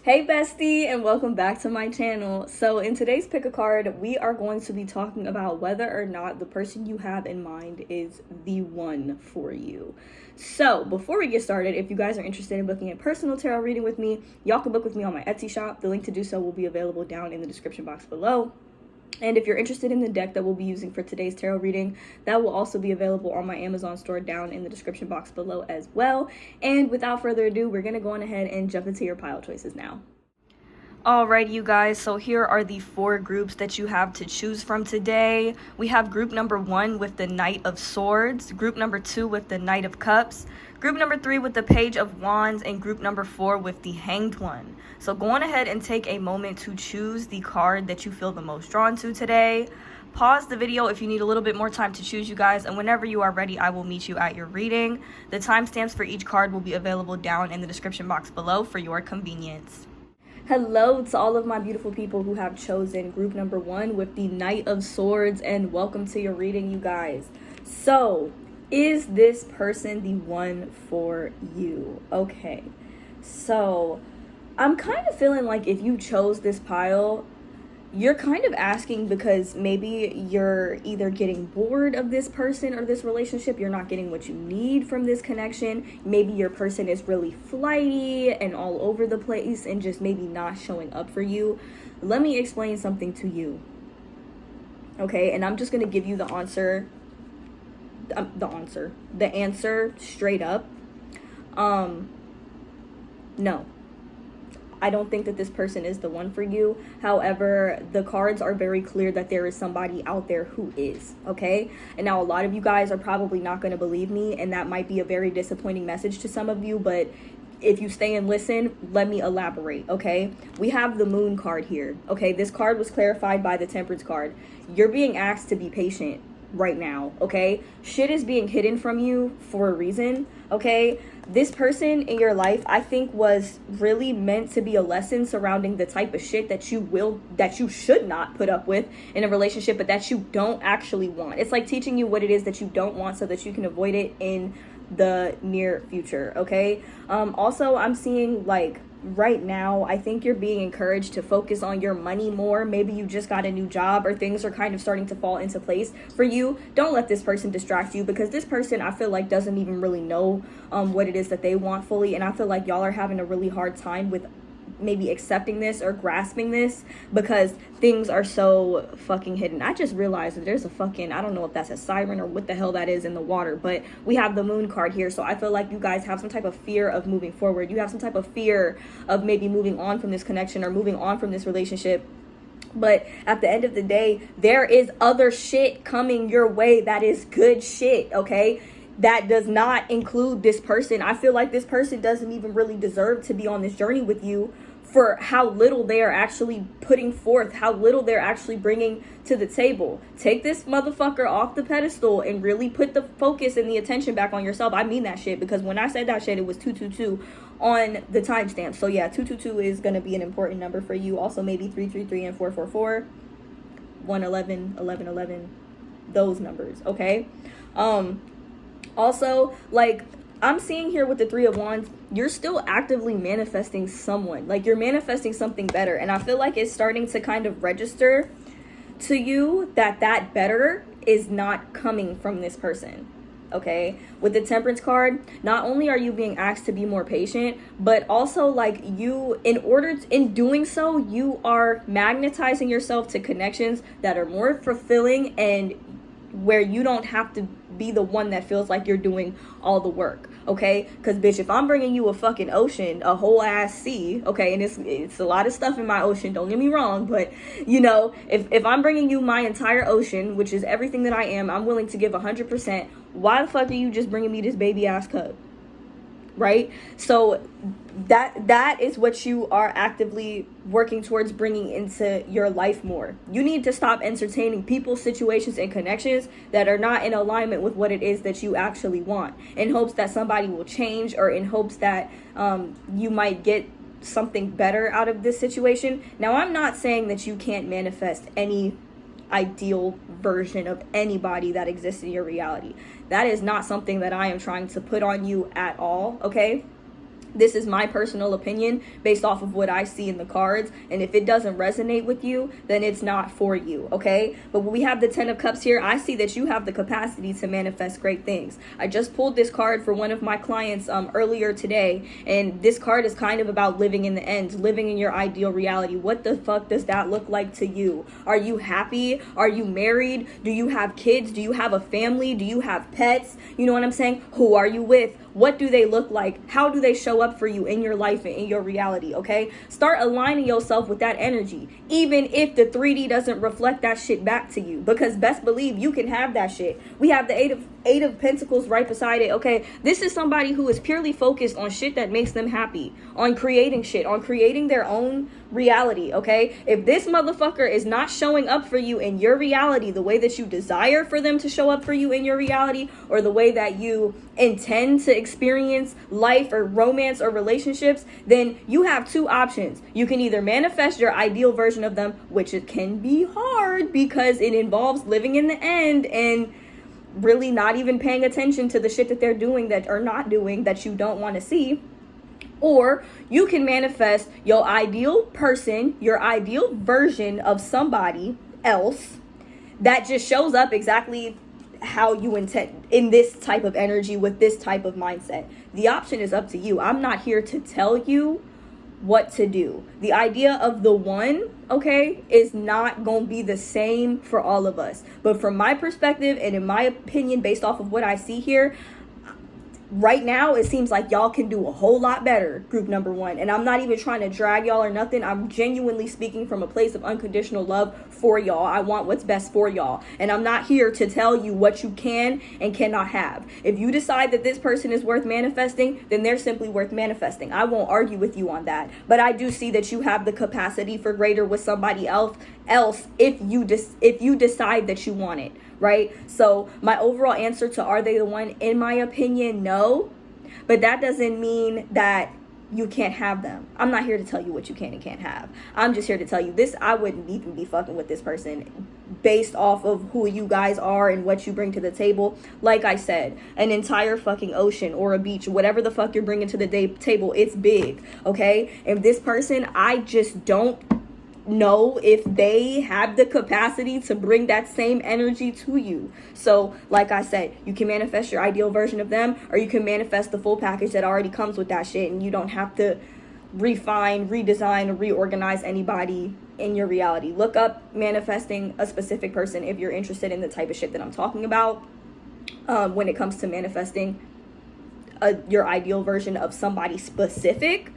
Hey bestie, and welcome back to my channel. So in today's pick a card, we are going to be talking about whether or not the person you have in mind is the one for you. So before we get started, if you guys are interested in booking a personal tarot reading with me, y'all can book with me on my Etsy shop. The link to do so will be available down in the description box below. And if you're interested in the deck that we'll be using for today's tarot reading, that will also be available on my Amazon store down in the description box below as well. And without further ado, we're going to go on ahead and jump into your pile choices now. Alright, you guys, so here are the four groups that you have to choose from today. We have group number 1 with the Knight of Swords, group number 2 with the Knight of Cups, group number 3 with the Page of Wands, and group number 4 with the Hanged One. So go on ahead and take a moment to choose the card that you feel the most drawn to today. Pause the video if you need a little bit more time to choose, you guys, and whenever you are ready, I will meet you at your reading. The timestamps for each card will be available down in the description box below for your convenience. Hello to all of my beautiful people who have chosen group number 1 with the Knight of Swords, and welcome to your reading, you guys. So, is this person the one for you? Okay, so I'm kind of feeling like if you chose this pile, you're kind of asking because maybe you're either getting bored of this person or this relationship. You're not getting what you need from this connection. Maybe your person is really flighty and all over the place and just maybe not showing up for you. Let me explain something to you. Okay, and I'm just going to give you the answer straight up. No. I don't think that this person is the one for you. However, the cards are very clear that there is somebody out there who is, okay? And now a lot of you guys are probably not going to believe me, and that might be a very disappointing message to some of you, but if you stay and listen, let me elaborate, okay? We have the Moon card here, okay? This card was clarified by the Temperance card. You're being asked to be patient right now, okay? Shit is being hidden from you for a reason, okay? This person in your life, I think, was really meant to be a lesson surrounding the type of shit that you should not put up with in a relationship, but that you don't actually want. It's like teaching you what it is that you don't want so that you can avoid it in the near future, okay? Also, I'm seeing, like, right now, I think you're being encouraged to focus on your money more. Maybe you just got a new job or things are kind of starting to fall into place for you. Don't let this person distract you, because this person, I feel like, doesn't even really know what it is that they want fully, and I feel like y'all are having a really hard time with maybe accepting this or grasping this because things are so fucking hidden. I just realized that there's a fucking, I don't know if that's a siren or what the hell that is in the water, but we have the Moon card here. So I feel like you guys have some type of fear of moving forward. You have some type of fear of maybe moving on from this connection or moving on from this relationship. But at the end of the day, there is other shit coming your way that is good shit, okay? That does not include this person. I feel like this person doesn't even really deserve to be on this journey with you for how little they are actually putting forth, how little they're actually bringing to the table. Take this motherfucker off the pedestal and really put the focus and the attention back on yourself. I mean that shit, because when I said that shit, it was 222 on the timestamp. So yeah, 222 is going to be an important number for you. Also maybe 333 and 444, 111, 1111, those numbers, okay? Also, like, I'm seeing here with the Three of Wands, you're still actively manifesting someone. Like, you're manifesting something better. And I feel like it's starting to kind of register to you that that better is not coming from this person. Okay? With the Temperance card, not only are you being asked to be more patient, but also, like, you, in doing so, you are magnetizing yourself to connections that are more fulfilling and where you don't have to be the one that feels like you're doing all the work, okay? Because, bitch, if I'm bringing you a fucking ocean, a whole ass sea, okay, and it's a lot of stuff in my ocean, don't get me wrong, but, you know, if I'm bringing you my entire ocean, which is everything that I am, I'm willing to give 100%, why the fuck are you just bringing me this baby-ass cup? Right? So that is what you are actively working towards bringing into your life more. You need to stop entertaining people, situations, and connections that are not in alignment with what it is that you actually want, in hopes that somebody will change or in hopes that you might get something better out of this situation. Now, I'm not saying that you can't manifest any ideal version of anybody that exists in your reality. That is not something that I am trying to put on you at all, okay? This is my personal opinion based off of what I see in the cards. And if it doesn't resonate with you, then it's not for you, okay? But when we have the 10 of Cups here, I see that you have the capacity to manifest great things. I just pulled this card for one of my clients earlier today. And this card is kind of about living in the end, living in your ideal reality. What the fuck does that look like to you? Are you happy? Are you married? Do you have kids? Do you have a family? Do you have pets? You know what I'm saying? Who are you with? What do they look like? How do they show up for you in your life and in your reality, okay? Start aligning yourself with that energy, even if the 3D doesn't reflect that shit back to you, because best believe you can have that shit. We have the eight of Pentacles right beside it, okay? This is somebody who is purely focused on shit that makes them happy, on creating shit, on creating their own reality, okay? If this motherfucker is not showing up for you in your reality the way that you desire for them to show up for you in your reality, or the way that you intend to experience life or romance or relationships, then you have two options. You can either manifest your ideal version of them, which it can be hard because it involves living in the end and really not even paying attention to the shit that they're doing that or not doing that you don't want to see. Or you can manifest your ideal person, your ideal version of somebody else that just shows up exactly how you intend in this type of energy with this type of mindset. The option is up to you. I'm not here to tell you what to do. The idea of the one, okay, is not going to be the same for all of us. But from my perspective and in my opinion, based off of what I see here, right now it seems like y'all can do a whole lot better, group number one. And I'm not even trying to drag y'all or nothing. I'm genuinely speaking from a place of unconditional love for y'all. I want what's best for y'all, and I'm not here to tell you what you can and cannot have. If you decide that this person is worth manifesting, then they're simply worth manifesting. I won't argue with you on that, but I do see that you have the capacity for greater with somebody else if you decide that you want it, right? So my overall answer to are they the one, in my opinion, no. But that doesn't mean that you can't have them. I'm not here to tell you what you can and can't have. I'm just here to tell you this. I wouldn't even be fucking with this person based off of who you guys are and what you bring to the table. Like I said, an entire fucking ocean or a beach, whatever the fuck you're bringing to the table, it's big, okay? And this person, I just don't know if they have the capacity to bring that same energy to you. So like I said, you can manifest your ideal version of them, or you can manifest the full package that already comes with that shit, and you don't have to refine, redesign, or reorganize anybody in your reality. Look up manifesting a specific person if you're interested in the type of shit that I'm talking about when it comes to manifesting your ideal version of somebody specific,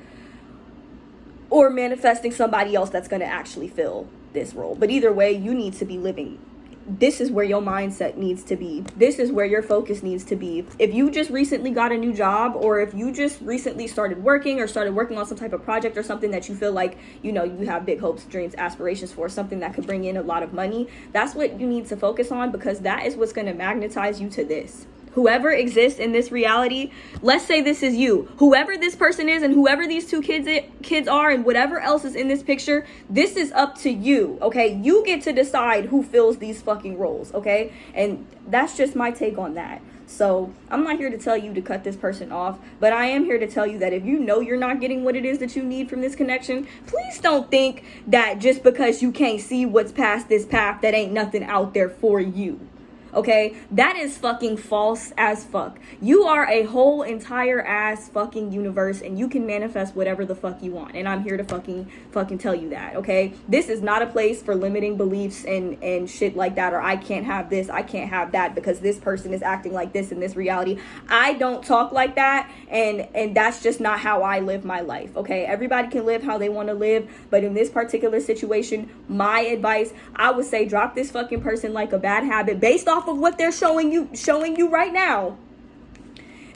or manifesting somebody else that's going to actually fill this role. But either way, you need to be living. This is where your mindset needs to be. This is where your focus needs to be. If you just recently got a new job, or if you just recently started working on some type of project or something that you feel like, you know, you have big hopes, dreams, aspirations for, something that could bring in a lot of money, that's what you need to focus on, because that is what's going to magnetize you to this. Whoever exists in this reality, let's say this is you, whoever this person is and whoever these two kids are and whatever else is in this picture, this is up to you, okay? You get to decide who fills these fucking roles, okay? And that's just my take on that. So I'm not here to tell you to cut this person off, but I am here to tell you that if you know you're not getting what it is that you need from this connection, please don't think that just because you can't see what's past this path, that ain't nothing out there for you. Okay, that is fucking false as fuck. You are a whole entire ass fucking universe, and you can manifest whatever the fuck you want. And I'm here to fucking tell you that, okay? This is not a place for limiting beliefs and shit like that, or I can't have this, I can't have that because this person is acting like this in this reality. I don't talk like that, and that's just not how I live my life, okay? Everybody can live how they want to live, but in this particular situation, my advice, I would say drop this fucking person like a bad habit based off of what they're showing you right now,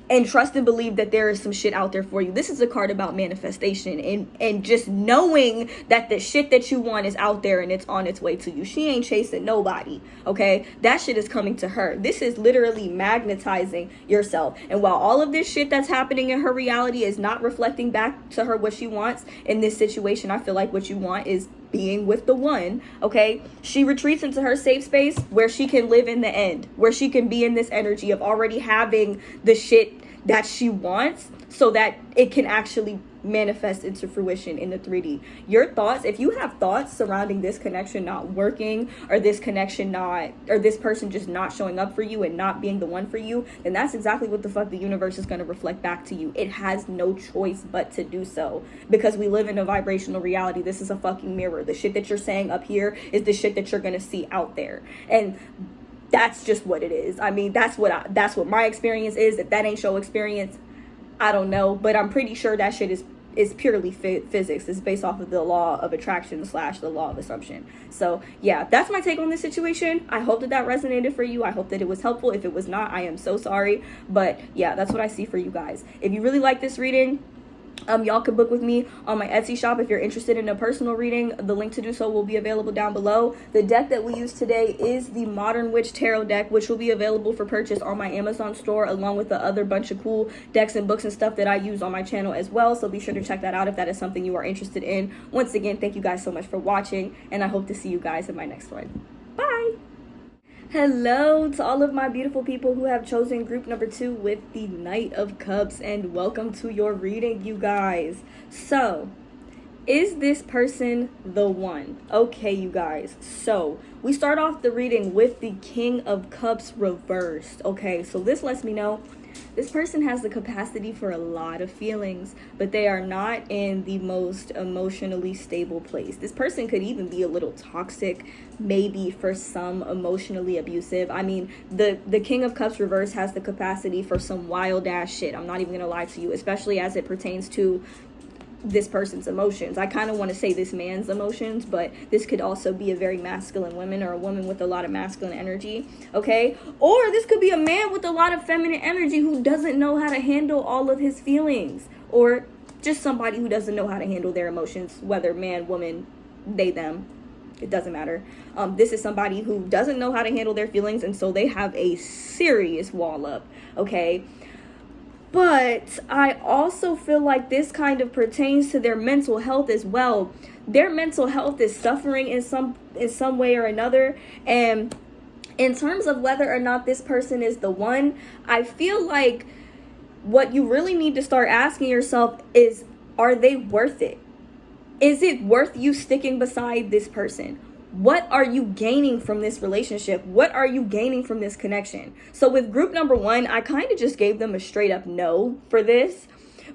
and trust and believe that there is some shit out there for you. This is a card about manifestation and just knowing that the shit that you want is out there and it's on its way to you. She ain't chasing nobody, okay? That shit is coming to her. This is literally magnetizing yourself. And while all of this shit that's happening in her reality is not reflecting back to her what she wants in this situation, I feel like what you want is being with the one, okay? She retreats into her safe space where she can live in the end, where she can be in this energy of already having the shit that she wants so that it can actually manifest into fruition in the 3D. Your thoughts, if you have thoughts surrounding this connection not working, or this connection not, or this person just not showing up for you and not being the one for you, then that's exactly what the fuck the universe is going to reflect back to you. It has no choice but to do so, because we live in a vibrational reality. This is a fucking mirror. The shit that you're saying up here is the shit that you're going to see out there. And that's just what it is. I mean, that's what my experience is. If that ain't your experience, I don't know, but I'm pretty sure that shit is purely physics. It's based off of the law of attraction / the law of assumption. So yeah, that's my take on this situation. I hope that resonated for you. I hope that it was helpful. If it was not, I am so sorry. But yeah, that's what I see for you guys. If you really like this reading, y'all can book with me on my Etsy shop if you're interested in a personal reading. The link to do so will be available down below. The deck that we use today is the Modern Witch Tarot deck, which will be available for purchase on my Amazon store, along with the other bunch of cool decks and books and stuff that I use on my channel as well. So be sure to check that out if that is something you are interested in. Once again, thank you guys so much for watching, and I hope to see you guys in my next one. Bye! Hello to all of my beautiful people who have chosen group number 2 with the Knight of Cups, and welcome to your reading, you guys. So, is this person the one? Okay, you guys. So, we start off the reading with the King of Cups reversed. Okay, so this lets me know this person has the capacity for a lot of feelings, but they are not in the most emotionally stable place. This person could even be a little toxic, maybe for some emotionally abusive. I mean, the King of Cups reverse has the capacity for some wild ass shit. I'm not even gonna lie to you, especially as it pertains to this person's emotions. I kind of want to say this man's emotions, but this could also be a very masculine woman, or a woman with a lot of masculine energy, okay? Or this could be a man with a lot of feminine energy who doesn't know how to handle all of his feelings, or just somebody who doesn't know how to handle their emotions, whether man, woman, they, them, it doesn't matter. This is somebody who doesn't know how to handle their feelings, and so they have a serious wall up, okay? But I also feel like this kind of pertains to their mental health as well. Their mental health is suffering in some way or another. And in terms of whether or not this person is the one, I feel like what you really need to start asking yourself is, are they worth it? Is it worth you sticking beside this person? What are you gaining from this relationship? What are you gaining from this connection? So with group number 1, I kind of just gave them a straight up no for this.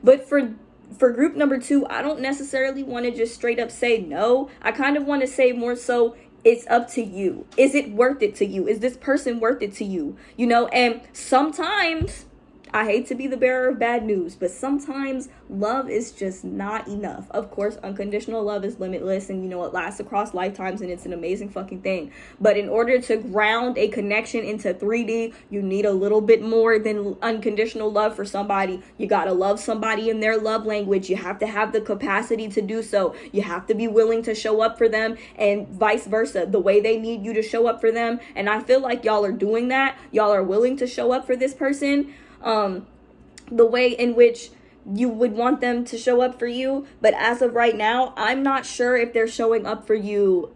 But for group number 2, I don't necessarily want to just straight up say no. I kind of want to say more so, it's up to you. Is it worth it to you? Is this person worth it to you? You know, and sometimes, I hate to be the bearer of bad news, but sometimes love is just not enough. Of course, unconditional love is limitless, and you know, it lasts across lifetimes, and it's an amazing fucking thing. But in order to ground a connection into 3D, you need a little bit more than unconditional love for somebody. You gotta love somebody in their love language. You have to have the capacity to do so. You have to be willing to show up for them, and vice versa, the way they need you to show up for them. And I feel like y'all are doing that. Y'all are willing to show up for this person the way in which you would want them to show up for you. But as of right now, I'm not sure if they're showing up for you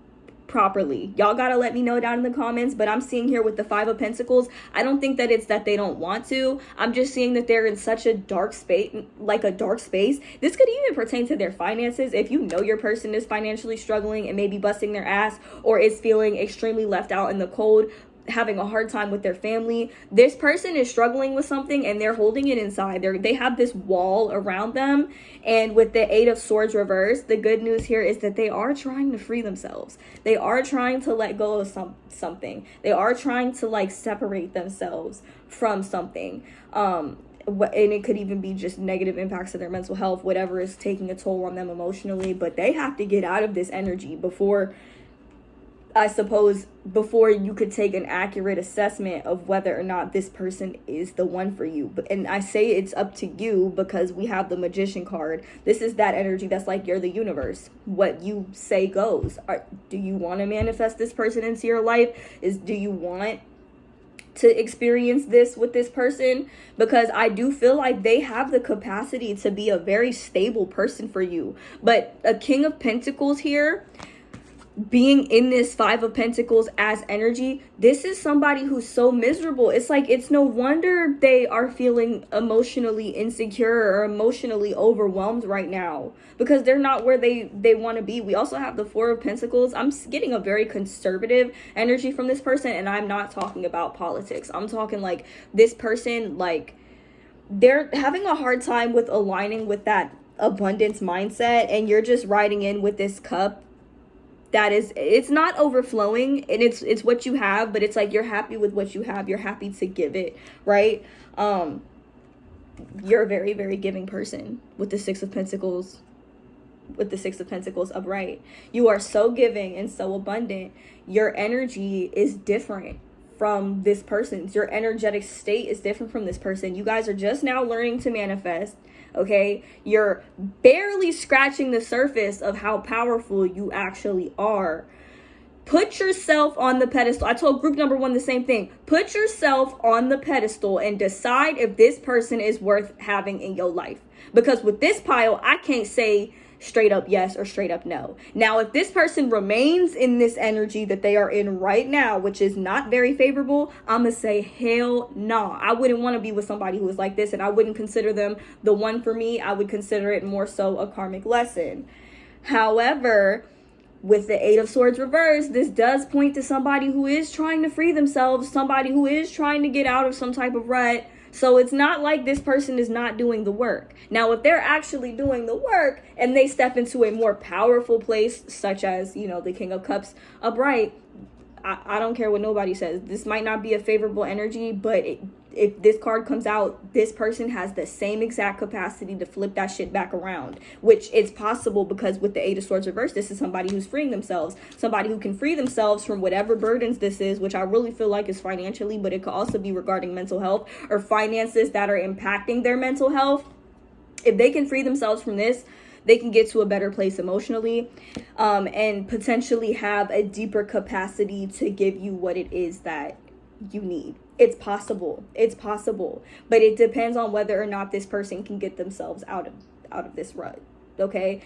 properly. Y'all gotta let me know down in the comments. But I'm seeing here with the 5 of Pentacles, I don't think that it's that they don't want to. I'm just seeing that they're in such a dark space, like a dark space. This could even pertain to their finances. If you know your person is financially struggling and maybe busting their ass, or is feeling extremely left out in the cold, having a hard time with their family, this person is struggling with something and they're holding it inside. They have this wall around them. And with the 8 of Swords reversed, the good news here is that they are trying to free themselves. They are trying to let go of something. They are trying to like separate themselves from something. And it could even be just negative impacts to their mental health, whatever is taking a toll on them emotionally. But they have to get out of this energy before, I suppose, before you could take an accurate assessment of whether or not this person is the one for you. And I say it's up to you because we have the Magician card. This is that energy that's like, you're the universe. What you say goes. Do you want to manifest this person into your life? Do you want to experience this with this person? Because I do feel like they have the capacity to be a very stable person for you. But a King of Pentacles here, being in this Five of Pentacles as energy, this is somebody who's so miserable. It's like, it's no wonder they are feeling emotionally insecure or emotionally overwhelmed right now, because they're not where they want to be. We also have the Four of Pentacles. I'm getting a very conservative energy from this person, and I'm not talking about politics. I'm talking like this person, like they're having a hard time with aligning with that abundance mindset, and you're just riding in with this cup that is, it's not overflowing, and it's what you have, but it's like you're happy with what you have. You're happy to give it, right? You're a very, very giving person with the Six of Pentacles, upright. You are so giving and so abundant. Your energy is different from this person's. Your energetic state is different from this person. You guys are just now learning to manifest. Okay, you're barely scratching the surface of how powerful you actually are. Put yourself on the pedestal. I told group number one the same thing. Put yourself on the pedestal and decide if this person is worth having in your life. Because with this pile, I can't say straight up yes or straight up no. Now, if this person remains in this energy that they are in right now, which is not very favorable, I'm gonna say hell nah. I wouldn't want to be with somebody who is like this, and I wouldn't consider them the one for me. I would consider it more so a karmic lesson. However, with the Eight of Swords reversed, this does point to somebody who is trying to free themselves, somebody who is trying to get out of some type of rut. So it's not like this person is not doing the work. Now, if they're actually doing the work and they step into a more powerful place, such as, you know, the King of Cups upright, I don't care what nobody says. This might not be a favorable energy, but if this card comes out, this person has the same exact capacity to flip that shit back around, which is possible because with the Eight of Swords reversed, this is somebody who's freeing themselves, somebody who can free themselves from whatever burdens this is, which I really feel like is financially, but it could also be regarding mental health or finances that are impacting their mental health. If they can free themselves from this, they can get to a better place emotionally, and potentially have a deeper capacity to give you what it is that you need. It's possible. But it depends on whether or not this person can get themselves out of this rut. Okay?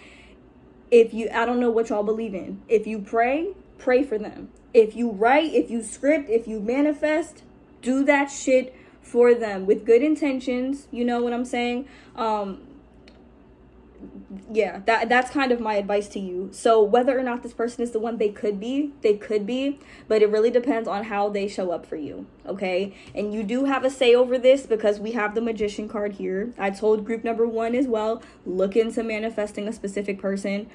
I don't know what y'all believe in. If you pray for them. If you write, if you script, if you manifest, do that shit for them with good intentions. You know what I'm saying? Yeah, that's kind of my advice to you. So whether or not this person is the one, they could be, but it really depends on how they show up for you. Okay, and you do have a say over this because we have the Magician card here. I told group number one as well, look into manifesting a specific person.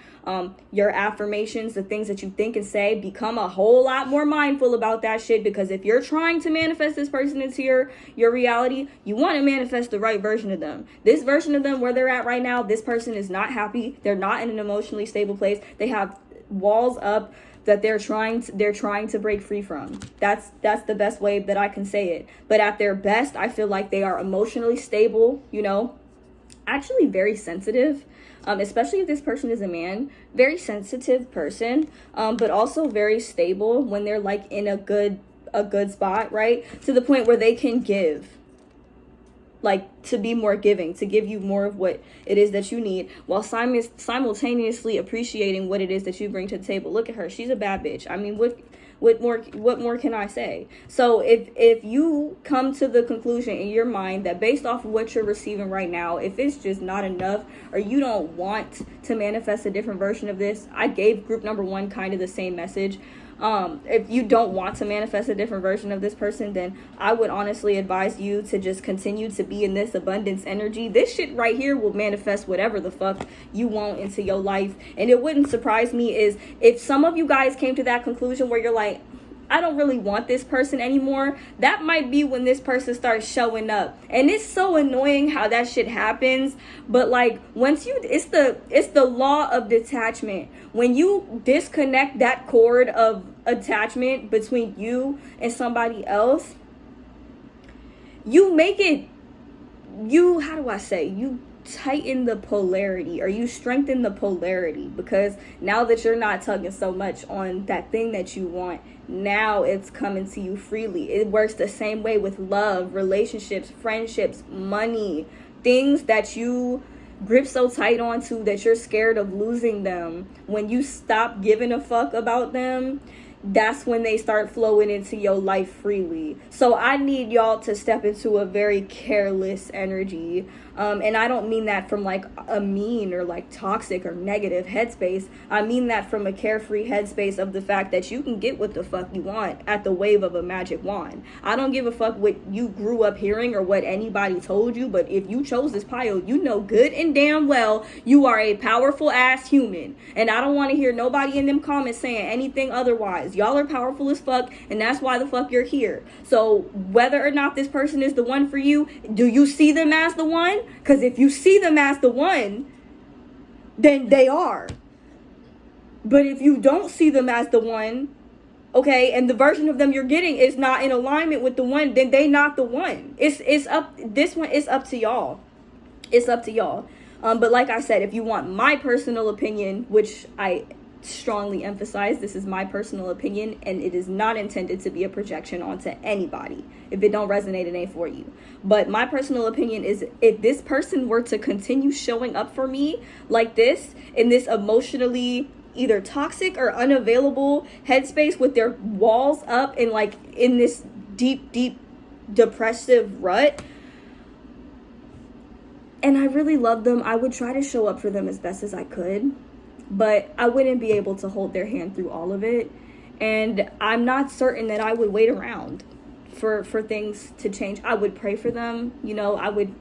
Your affirmations, the things that you think and say, become a whole lot more mindful about that shit, because if you're trying to manifest this person into your reality, you want to manifest the right version of them. This version of them, where they're at right now, this person is not happy. They're not in an emotionally stable place. They have walls up that they're trying to break free from. That's the best way that I can say it. But at their best, I feel like they are emotionally stable, you know, actually very sensitive, especially if this person is a man, very sensitive person, but also very stable when they're like in a good spot, right? To the point where they can give, like to be more giving, to give you more of what it is that you need, while simultaneously appreciating what it is that you bring to the table. Look at her. She's a bad bitch. I mean, what more can I say? So if you come to the conclusion in your mind that based off of what you're receiving right now, if it's just not enough, or you don't want to manifest a different version of this, I gave group number one kind of the same message. If you don't want to manifest a different version of this person, then I would honestly advise you to just continue to be in this abundance energy. This shit right here will manifest whatever the fuck you want into your life. And it wouldn't surprise me is if some of you guys came to that conclusion where you're like, I don't really want this person anymore, that might be when this person starts showing up. And it's so annoying how that shit happens, but like once it's the law of detachment. When you disconnect that cord of attachment between you and somebody else, you tighten the polarity, or you strengthen the polarity, because now that you're not tugging so much on that thing that you want, now it's coming to you freely. It works the same way with love, relationships, friendships, money, things that you grip so tight onto that you're scared of losing them, when you stop giving a fuck about them, that's when they start flowing into your life freely. So I need y'all to step into a very careless energy. And I don't mean that from like a mean or like toxic or negative headspace. I mean that from a carefree headspace of the fact that you can get what the fuck you want at the wave of a magic wand. I don't give a fuck what you grew up hearing or what anybody told you, but if you chose this pile, you know good and damn well you are a powerful ass human. And I don't want to hear nobody in them comments saying anything otherwise. Y'all are powerful as fuck, and that's why the fuck you're here. So whether or not this person is the one for you, do you see them as the one? Because if you see them as the one, then they are. But if you don't see them as the one, okay, and the version of them you're getting is not in alignment with the one, then they not the one. It's up. This one is up to y'all. It's up to y'all. But like I said, if you want my personal opinion, which I strongly emphasize, this is my personal opinion, and it is not intended to be a projection onto anybody. If it don't resonate, it ain't for you. But my personal opinion is, if this person were to continue showing up for me like this, in this emotionally either toxic or unavailable headspace with their walls up and like in this deep depressive rut, and I really love them, I would try to show up for them as best as I could. But I wouldn't be able to hold their hand through all of it. And I'm not certain that I would wait around for things to change. I would pray for them. I would,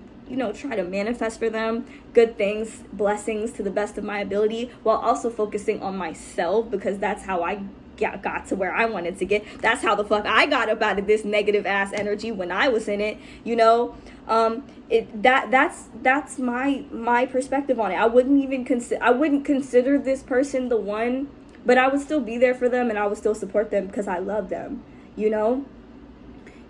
try to manifest for them good things, blessings to the best of my ability, while also focusing on myself, because that's how I got to where I wanted to get. That's how the fuck I got up out of this negative ass energy when I was in it, that's my perspective on it. I wouldn't consider this person the one, but I would still be there for them, and I would still support them because I love them,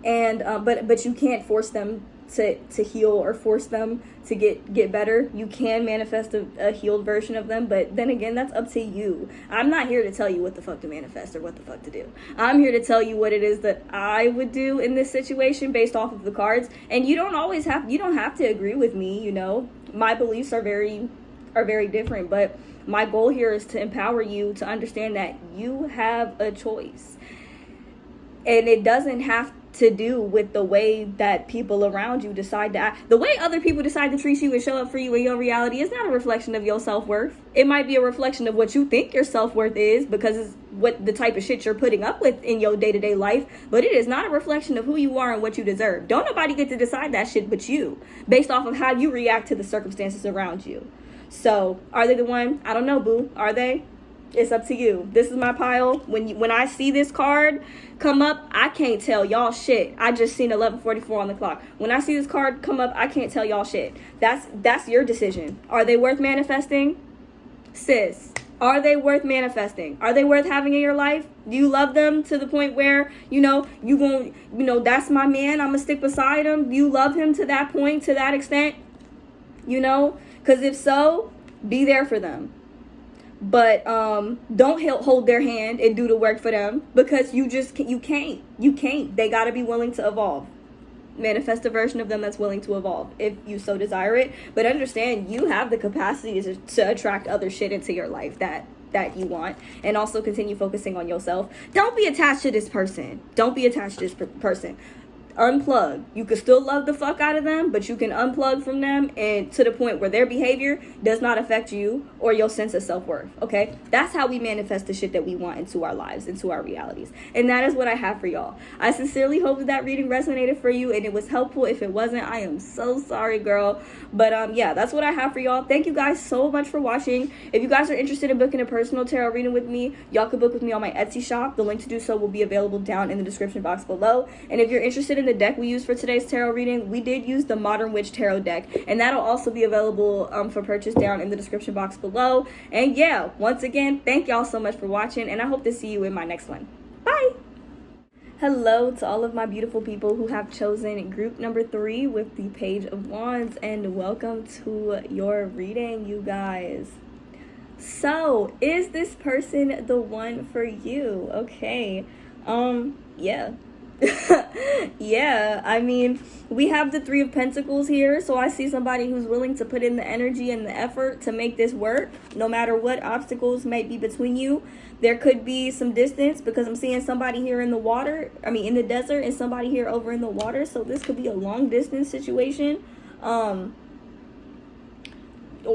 and but you can't force them to heal or force them to get better. You can manifest a healed version of them, but then again, that's up to you. I'm not here to tell you what the fuck to manifest or what the fuck to do. I'm here to tell you what it is that I would do in this situation based off of the cards. And you don't have to agree with me. My beliefs are very different, but my goal here is to empower you to understand that you have a choice, and it doesn't have to do with the way that people around you decide to act. The way other people decide to treat you and show up for you in your reality is not a reflection of your self-worth. It might be a reflection of what you think your self-worth is, because it's what the type of shit you're putting up with in your day-to-day life, but it is not a reflection of who you are and what you deserve. Don't nobody get to decide that shit but you, based off of how you react to the circumstances around you. So, are they the one? I don't know, boo. Are they? It's up to you. This is my pile. When I see this card come up, I can't tell y'all shit. I just seen 11:44 on the clock. When I see this card come up, I can't tell y'all shit. That's your decision. Are they worth manifesting? Sis, are they worth manifesting? Are they worth having in your life? Do you love them to the point where, that's my man, I'm gonna stick beside him? Do you love him to that point, to that extent? Because if so, be there for them. But don't hold their hand and do the work for them, because you can't. They got to be willing to evolve. Manifest a version of them that's willing to evolve if you so desire it. But understand, you have the capacity to attract other shit into your life that you want, and also continue focusing on yourself. Don't be attached to this person. Unplug. You can still love the fuck out of them, but you can unplug from them, and to the point where their behavior does not affect you or your sense of self-worth. Okay, that's how we manifest the shit that we want into our lives, into our realities. And that is what I have for y'all. I sincerely hope that reading resonated for you, and it was helpful. If it wasn't, I am so sorry, girl. But yeah, that's what I have for y'all. Thank you guys so much for watching. If you guys are interested in booking a personal tarot reading with me, y'all can book with me on my Etsy shop. The link to do so will be available down in the description box below. And if you're interested in the deck we used for today's tarot reading, we did use the Modern Witch Tarot deck, and that'll also be available for purchase down in the description box below. And yeah, once again, thank y'all so much for watching, and I hope to see you in my next one. Bye. Hello to all of my beautiful people who have chosen group number 3 with the Page of Wands, and welcome to your reading, you guys. So, is this person the one for you? Okay, yeah. Yeah, I mean, we have the Three of Pentacles here, so I see somebody who's willing to put in the energy and the effort to make this work, no matter what obstacles may be between you. There could be some distance, because I'm seeing somebody here in the water, in the desert, and somebody here over in the water, so this could be a long distance situation. Or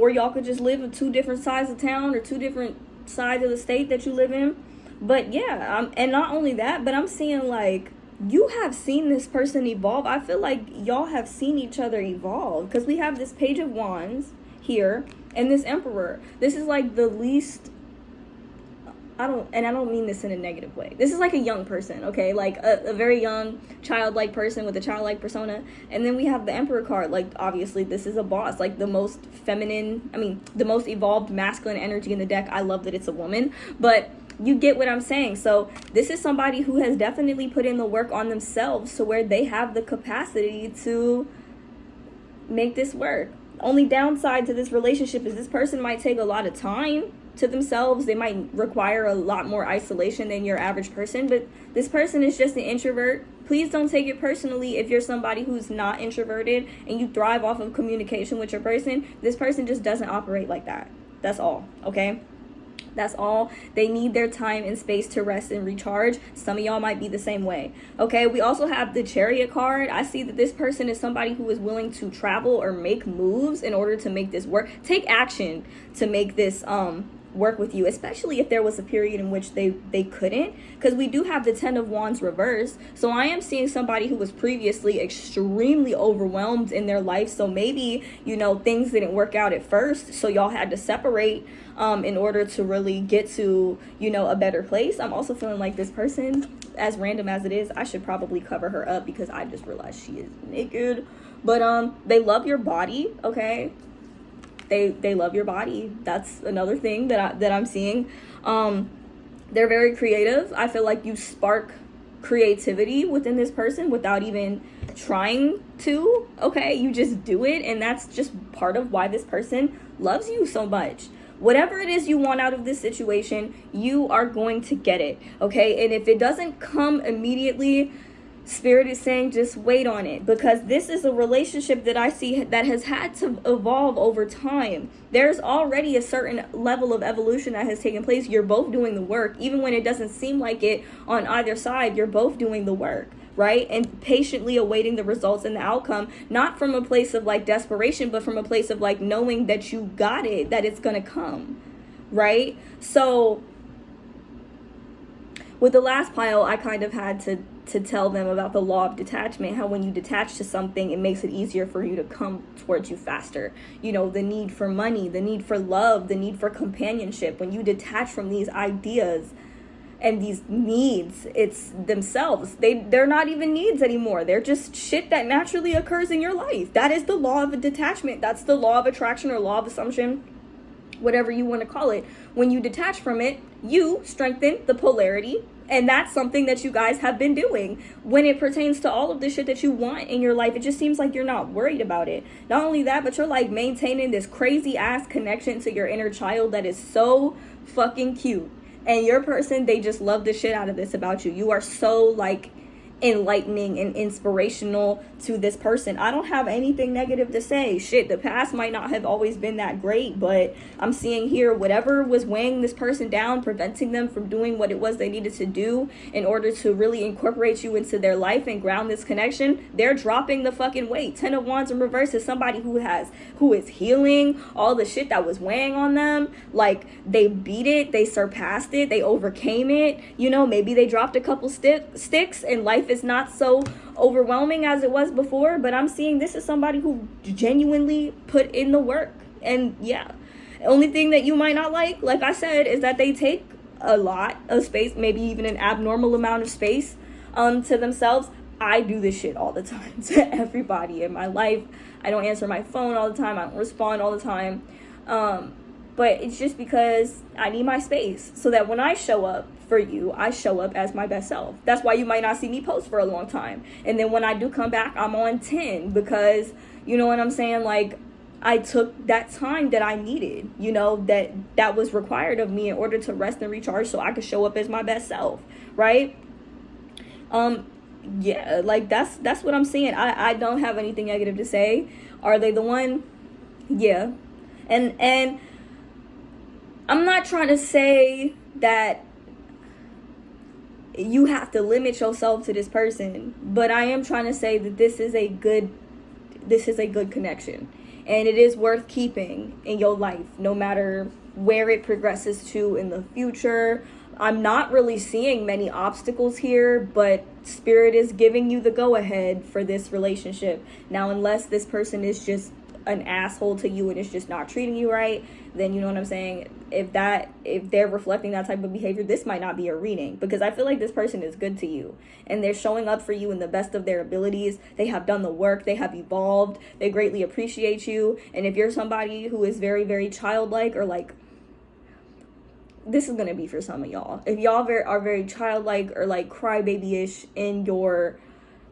y'all could just live in two different sides of town, or two different sides of the state that you live in. But yeah, and not only that, but I'm seeing like you have seen this person evolve. I feel like y'all have seen each other evolve, because we have this Page of Wands here and this Emperor. This is like the least, I don't mean this in a negative way. This is like a young person, okay? Like a very young, childlike person with a childlike persona. And then we have the Emperor card. Like, obviously, this is a boss. Like, the most feminine, the most evolved masculine energy in the deck. I love that it's a woman. But you get what I'm saying. So this is somebody who has definitely put in the work on themselves to where they have the capacity to make this work. Only downside to this relationship is this person might take a lot of time to themselves. They might require a lot more isolation than your average person, but this person is just an introvert. Please don't take it personally if you're somebody who's not introverted and you thrive off of communication with your person. This person just doesn't operate like that. That's all, okay? That's all. They need their time and space to rest and recharge. Some of y'all might be the same way. Okay, we also have the Chariot card. I see that this person is somebody who is willing to travel or make moves in order to make this work. Take action to make this work with you, especially if there was a period in which they couldn't, because we do have the Ten of Wands reversed. So I am seeing somebody who was previously extremely overwhelmed in their life. So maybe, things didn't work out at first, so y'all had to separate in order to really get to, a better place. I'm also feeling like this person, as random as it is, I should probably cover her up because I just realized she is naked. But they love your body, okay? They love your body. That's another thing that I'm seeing. They're very creative. I feel like you spark creativity within this person without even trying to, okay? You just do it, and that's just part of why this person loves you so much. Whatever it is you want out of this situation, you are going to get it, okay? And if it doesn't come immediately, Spirit is saying just wait on it, because this is a relationship that I see that has had to evolve over time. There's already a certain level of evolution that has taken place. You're both doing the work. Even when it doesn't seem like it on either side, you're both doing the work, right? And patiently awaiting the results and the outcome, not from a place of like desperation, but from a place of like knowing that you got it, that it's gonna come, right? So with the last pile, I kind of had to tell them about the law of detachment, how when you detach to something, it makes it easier for you to come towards you faster. The need for money, the need for love, the need for companionship. When you detach from these ideas and these needs, it's themselves. They're not even needs anymore. They're just shit that naturally occurs in your life. That is the law of a detachment. That's the law of attraction or law of assumption, whatever you want to call it. When you detach from it, you strengthen the polarity. And that's something that you guys have been doing when it pertains to all of the shit that you want in your life. It just seems like you're not worried about it. Not only that, but you're like maintaining this crazy ass connection to your inner child that is so fucking cute. And your person, they just love the shit out of this about you. You are so like enlightening and inspirational to this person. I don't have anything negative to say. Shit, the past might not have always been that great, but I'm seeing here whatever was weighing this person down, preventing them from doing what it was they needed to do in order to really incorporate you into their life and ground this connection, they're dropping the fucking weight. Ten of Wands in reverse is somebody who is healing all the shit that was weighing on them. Like, they beat it, they surpassed it, they overcame it. Maybe they dropped a couple sticks and life is not so overwhelming as it was before, but I'm seeing this is somebody who genuinely put in the work. And yeah, the only thing that you might not like I said, is that they take a lot of space, maybe even an abnormal amount of space to themselves. I do this shit all the time to everybody in my life. I don't answer my phone all the time. I don't respond all the time. But it's just because I need my space, so that when I show up for you, I show up as my best self. That's why you might not see me post for a long time. And then when I do come back, I'm on 10, because, you know what I'm saying? Like, I took that time that I needed, that was required of me in order to rest and recharge so I could show up as my best self, right? Yeah, like that's what I'm saying. I don't have anything negative to say. Are they the one? Yeah. And I'm not trying to say that you have to limit yourself to this person, but I am trying to say that this is a good connection, and it is worth keeping in your life no matter where it progresses to in the future. I'm not really seeing many obstacles here, but spirit is giving you the go ahead for this relationship. Now, unless this person is just an asshole to you and is just not treating you right, then you know what I'm saying? If they're reflecting that type of behavior, this might not be a reading, because I feel like this person is good to you and they're showing up for you in the best of their abilities. They have done the work, they have evolved, they greatly appreciate you. And if you're somebody who is very, very childlike, or like, this is gonna be for some of y'all, if y'all are very childlike or like crybaby-ish in your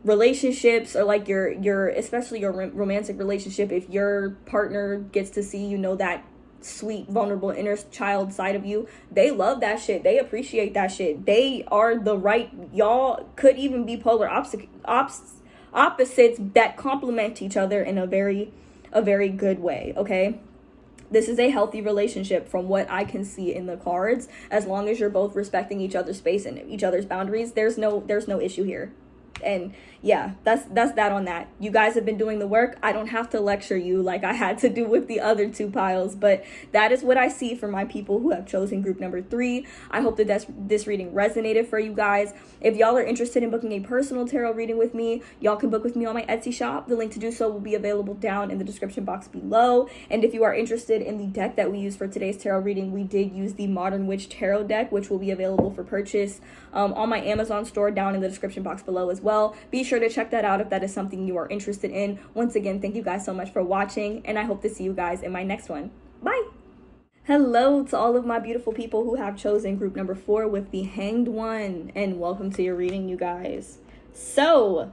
relationships, or like your especially your romantic relationship, if your partner gets to see, you know, that sweet, vulnerable inner child side of you, they love that shit, they appreciate that shit, they are the right, y'all could even be polar opposites that complement each other in a very good way. Okay, this is a healthy relationship from what I can see in the cards. As long as you're both respecting each other's space and each other's boundaries, there's no issue here. And yeah, that's that on that. You guys have been doing the work. I don't have to lecture you like I had to do with the other two piles, but that is what I see for my people who have chosen group number 3. I hope that this reading resonated for you guys. If y'all are interested in booking a personal tarot reading with me, y'all can book with me on my Etsy shop. The link to do so will be available down in the description box below. And if you are interested in the deck that we use for today's tarot reading, we did use the Modern Witch Tarot deck, which will be available for purchase on my Amazon store down in the description box below as well. Be sure to check that out if that is something you are interested in. Once again, thank you guys so much for watching, and I hope to see you guys in my next one. Bye! Hello to all of my beautiful people who have chosen group number 4 with the Hanged One, and welcome to your reading, you guys. So,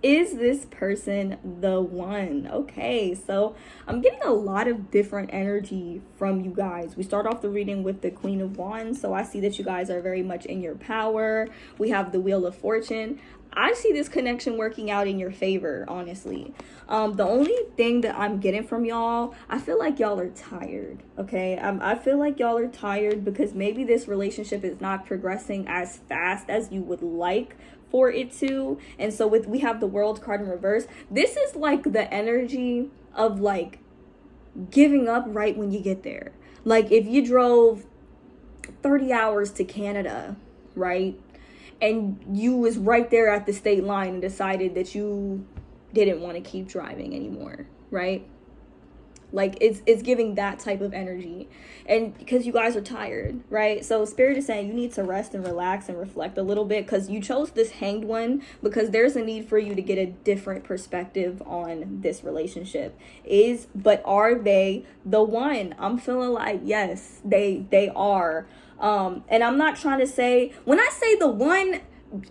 is this person the one? Okay, so I'm getting a lot of different energy from you guys. We start off the reading with the Queen of Wands, so I see that you guys are very much in your power. We have the Wheel of Fortune. I see this connection working out in your favor, honestly. The only thing that I'm getting from y'all, I feel like y'all are tired, okay? I feel like y'all are tired because maybe this relationship is not progressing as fast as you would like for it to. And so we have the World card in reverse. This is like the energy of like giving up right when you get there. Like if you drove 30 hours to Canada, right? And you was right there at the state line and decided that you didn't want to keep driving anymore, right? Like it's giving that type of energy, and because you guys are tired, right? So Spirit is saying you need to rest and relax and reflect a little bit, because you chose this Hanged One because there's a need for you to get a different perspective on this relationship. But are they the one? I'm feeling like yes, they are. And I'm not trying to say, when I say the one,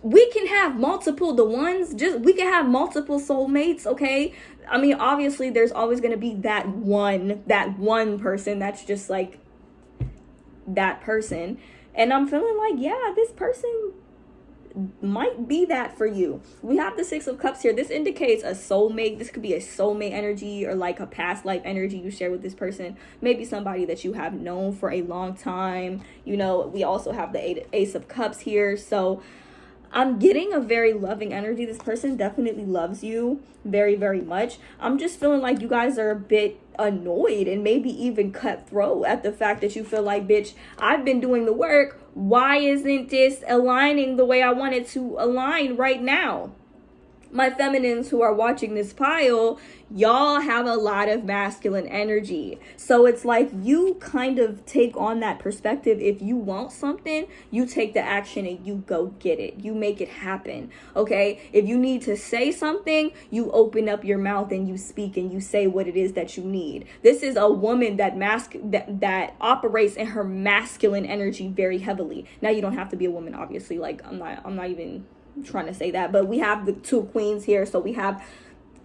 we can have multiple the ones, we can have multiple soulmates, okay? I mean, obviously there's always going to be that one person that's just like that person. And I'm feeling like, yeah, this person might be that for you. We have the 6 of Cups here. This indicates a soulmate. This could be a soulmate energy, or like a past life energy you share with this person. Maybe somebody that you have known for a long time. You know, we also have the Ace of Cups here. So I'm getting a very loving energy. This person definitely loves you very, very much. I'm just feeling like you guys are a bit annoyed and maybe even cutthroat at the fact that you feel like, bitch, I've been doing the work. Why isn't this aligning the way I want it to align right now? My feminines who are watching this pile, y'all have a lot of masculine energy. So it's like you kind of take on that perspective. If you want something, you take the action and you go get it. You make it happen, okay? If you need to say something, you open up your mouth and you speak and you say what it is that you need. This is a woman that operates in her masculine energy very heavily. Now, you don't have to be a woman, obviously. Like, I'm not even trying to say that, but we have the 2 queens here, so we have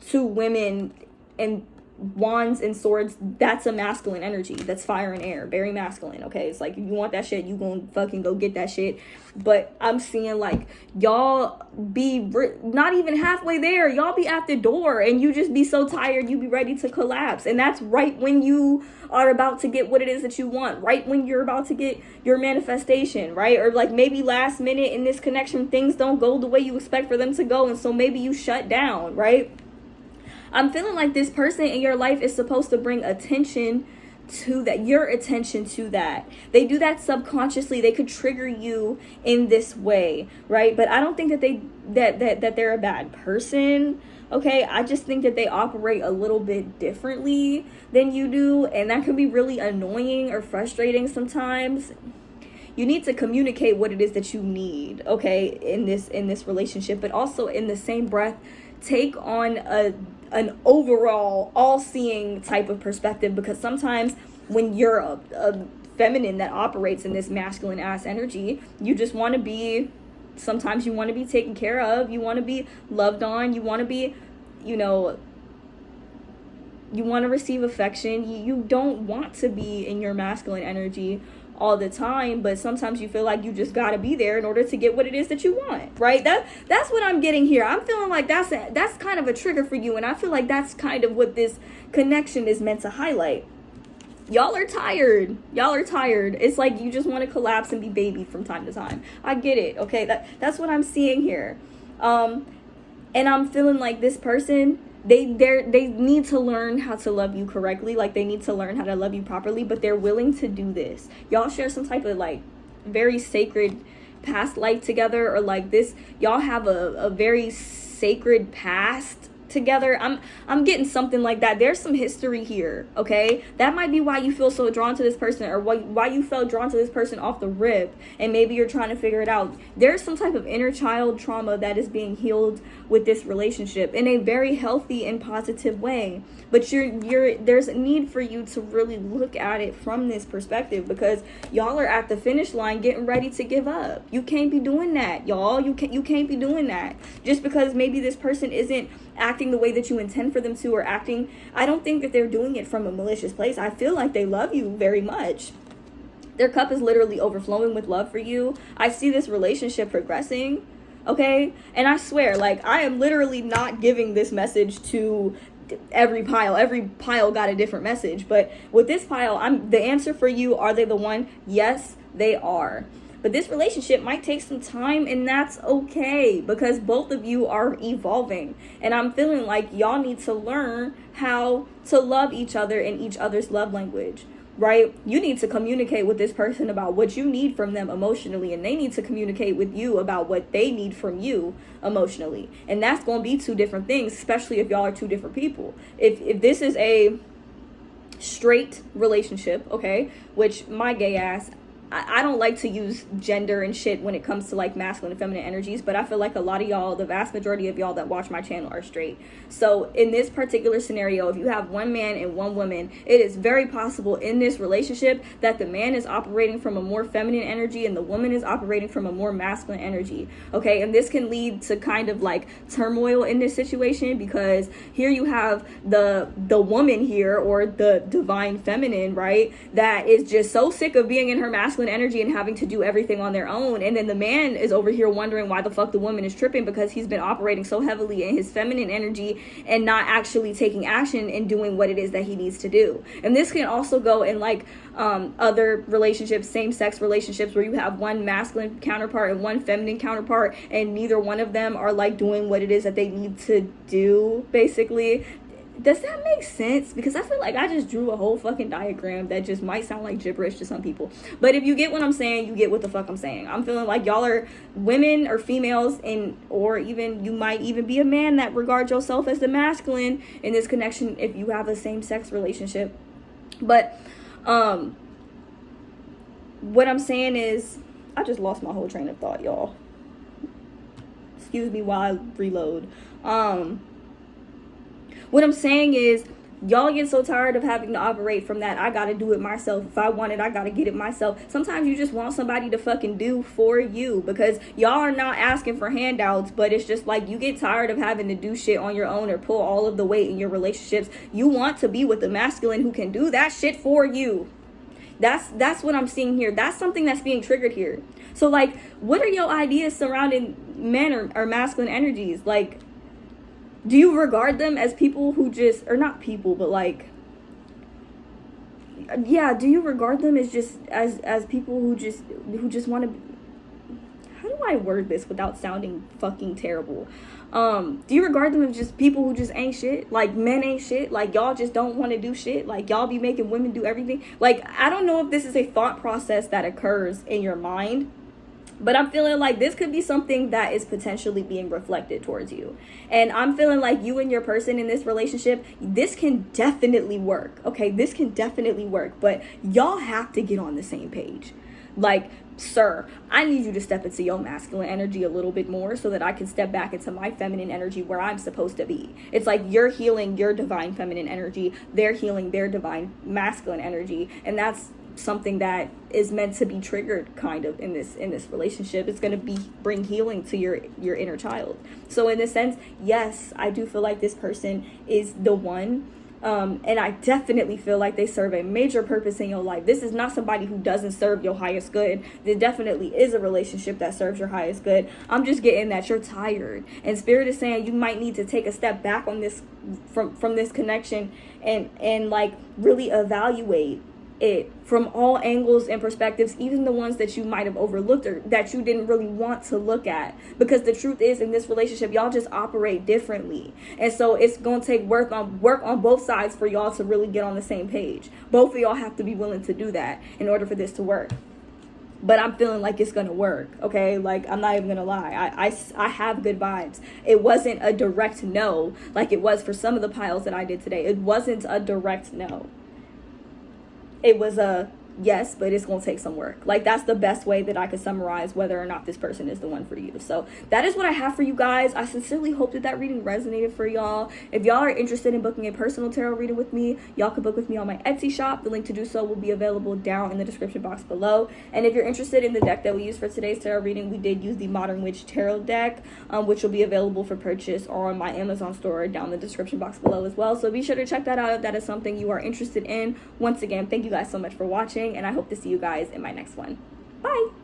2 women, and wands and swords, that's a masculine energy. That's fire and air, very masculine. Okay, it's like, if you want that shit, you gonna fucking go get that shit. But I'm seeing like y'all be not even halfway there. Y'all be at the door and you just be so tired, you be ready to collapse. And that's right when you are about to get what it is that you want, right when you're about to get your manifestation, right? Or like maybe last minute in this connection, things don't go the way you expect for them to go, and so maybe you shut down, right? I'm feeling like this person in your life is supposed to bring attention to that, your attention to that. They do that subconsciously. They could trigger you in this way, right? But I don't think that they're a bad person. Okay, I just think that they operate a little bit differently than you do, and that can be really annoying or frustrating sometimes. You need to communicate what it is that you need, okay, in this relationship, but also in the same breath, take on an overall all-seeing type of perspective, because sometimes when you're a feminine that operates in this masculine ass energy, you just want to be, sometimes you want to be taken care of, you want to be loved on, you want to be, you know, you want to receive affection. You don't want to be in your masculine energy all the time, but sometimes you feel like you just got to be there in order to get what it is that you want, right? That's what I'm getting here. I'm feeling like that's kind of a trigger for you, and I feel like that's kind of what this connection is meant to highlight. Y'all are tired. It's like you just want to collapse and be babied from time to time. I get it, okay? That's what I'm seeing here. And I'm feeling like this person, they need to learn how to love you correctly. Like, they need to learn how to love you properly, but they're willing to do this. Y'all share some type of like very sacred past life together, or like this, y'all have a very sacred past together. I'm getting something like that. There's some history here, okay? That might be why you feel so drawn to this person, or why you felt drawn to this person off the rip, and maybe you're trying to figure it out. There's some type of inner child trauma that is being healed with this relationship in a very healthy and positive way. But there's a need for you to really look at it from this perspective, because y'all are at the finish line getting ready to give up. You can't be doing that, y'all. You can't be doing that just because maybe this person isn't acting the way that you intend for them to, or acting, I don't think that they're doing it from a malicious place. I feel like they love you very much. Their cup is literally overflowing with love for you. I see this relationship progressing, okay? And I swear, like, I am literally not giving this message to every pile got a different message, but with this pile, the answer for you, are they the one? Yes, they are. But this relationship might take some time, and that's okay, because both of you are evolving. And I'm feeling like y'all need to learn how to love each other in each other's love language, right? You need to communicate with this person about what you need from them emotionally, and they need to communicate with you about what they need from you emotionally. And that's going to be two different things, especially if y'all are two different people. If this is a straight relationship, okay, which my gay ass, I don't like to use gender and shit when it comes to like masculine and feminine energies, but I feel like a lot of y'all, the vast majority of y'all that watch my channel, are straight. So in this particular scenario, if you have one man and one woman, it is very possible in this relationship that the man is operating from a more feminine energy and the woman is operating from a more masculine energy, okay? And this can lead to kind of like turmoil in this situation, because here you have the woman here, or the divine feminine, right, that is just so sick of being in her masculine energy and having to do everything on their own, and then the man is over here wondering why the fuck the woman is tripping, because he's been operating so heavily in his feminine energy and not actually taking action and doing what it is that he needs to do. And this can also go in like other relationships, same-sex relationships, where you have one masculine counterpart and one feminine counterpart, and neither one of them are like doing what it is that they need to do, basically. Does that make sense? Because I feel like I just drew a whole fucking diagram that just might sound like gibberish to some people. But if you get what I'm saying, you get what the fuck I'm saying. I'm feeling like y'all are women or females, or even you might even be a man that regards yourself as the masculine in this connection if you have a same-sex relationship. But what I'm saying is, I just lost my whole train of thought, y'all. Excuse me while I reload. What I'm saying is, Y'all get so tired of having to operate from that I gotta do it myself. If I want it, I gotta get it myself. Sometimes you just want somebody to fucking do for you, because y'all are not asking for handouts, but it's just like you get tired of having to do shit on your own or pull all of the weight in your relationships. You want to be with a masculine who can do that shit for you. That's what I'm seeing here. That's something that's being triggered here. So like, what are your ideas surrounding men or masculine energies? Like, do you regard them as people who just, or not people, but like, yeah, do you regard them as just as people who just want to, how do I word this without sounding fucking terrible? Do you regard them as just people who just ain't shit? Like, men ain't shit? Like, y'all just don't want to do shit? Like, y'all be making women do everything? Like, I don't know if this is a thought process that occurs in your mind, but I'm feeling like this could be something that is potentially being reflected towards you. And I'm feeling like you and your person in this relationship, this can definitely work. Okay, this can definitely work. But y'all have to get on the same page. Like, sir, I need you to step into your masculine energy a little bit more so that I can step back into my feminine energy where I'm supposed to be. It's like you're healing your divine feminine energy. They're healing their divine masculine energy. And that's something that is meant to be triggered kind of in this relationship. It's going to bring healing to your inner child. So in this sense, yes, I do feel like this person is the one. And I definitely feel like they serve a major purpose in your life. This is not somebody who doesn't serve your highest good. There definitely is a relationship that serves your highest good. I'm just getting that you're tired. And Spirit is saying you might need to take a step back on this from this connection and like really evaluate it from all angles and perspectives, even the ones that you might have overlooked or that you didn't really want to look at. Because the truth is, in this relationship, y'all just operate differently. And so it's going to take work on both sides for y'all to really get on the same page. Both of y'all have to be willing to do that in order for this to work. But I'm feeling like it's going to work, okay? Like, I'm not even going to lie. I have good vibes. It wasn't a direct no like it was for some of the piles that I did today. It wasn't a direct no. It was a yes, but it's going to take some work. Like, that's the best way that I could summarize whether or not this person is the one for you. So that is what I have for you guys. I sincerely hope that reading resonated for y'all. If y'all are interested in booking a personal tarot reading with me, y'all can book with me on my Etsy shop. The link to do so will be available down in the description box below. And if you're interested in the deck that we used for today's tarot reading, we did use the Modern Witch Tarot deck, which will be available for purchase on my Amazon store down in the description box below as well. So be sure to check that out if that is something you are interested in. Once again, thank you guys so much for watching, and I hope to see you guys in my next one. Bye!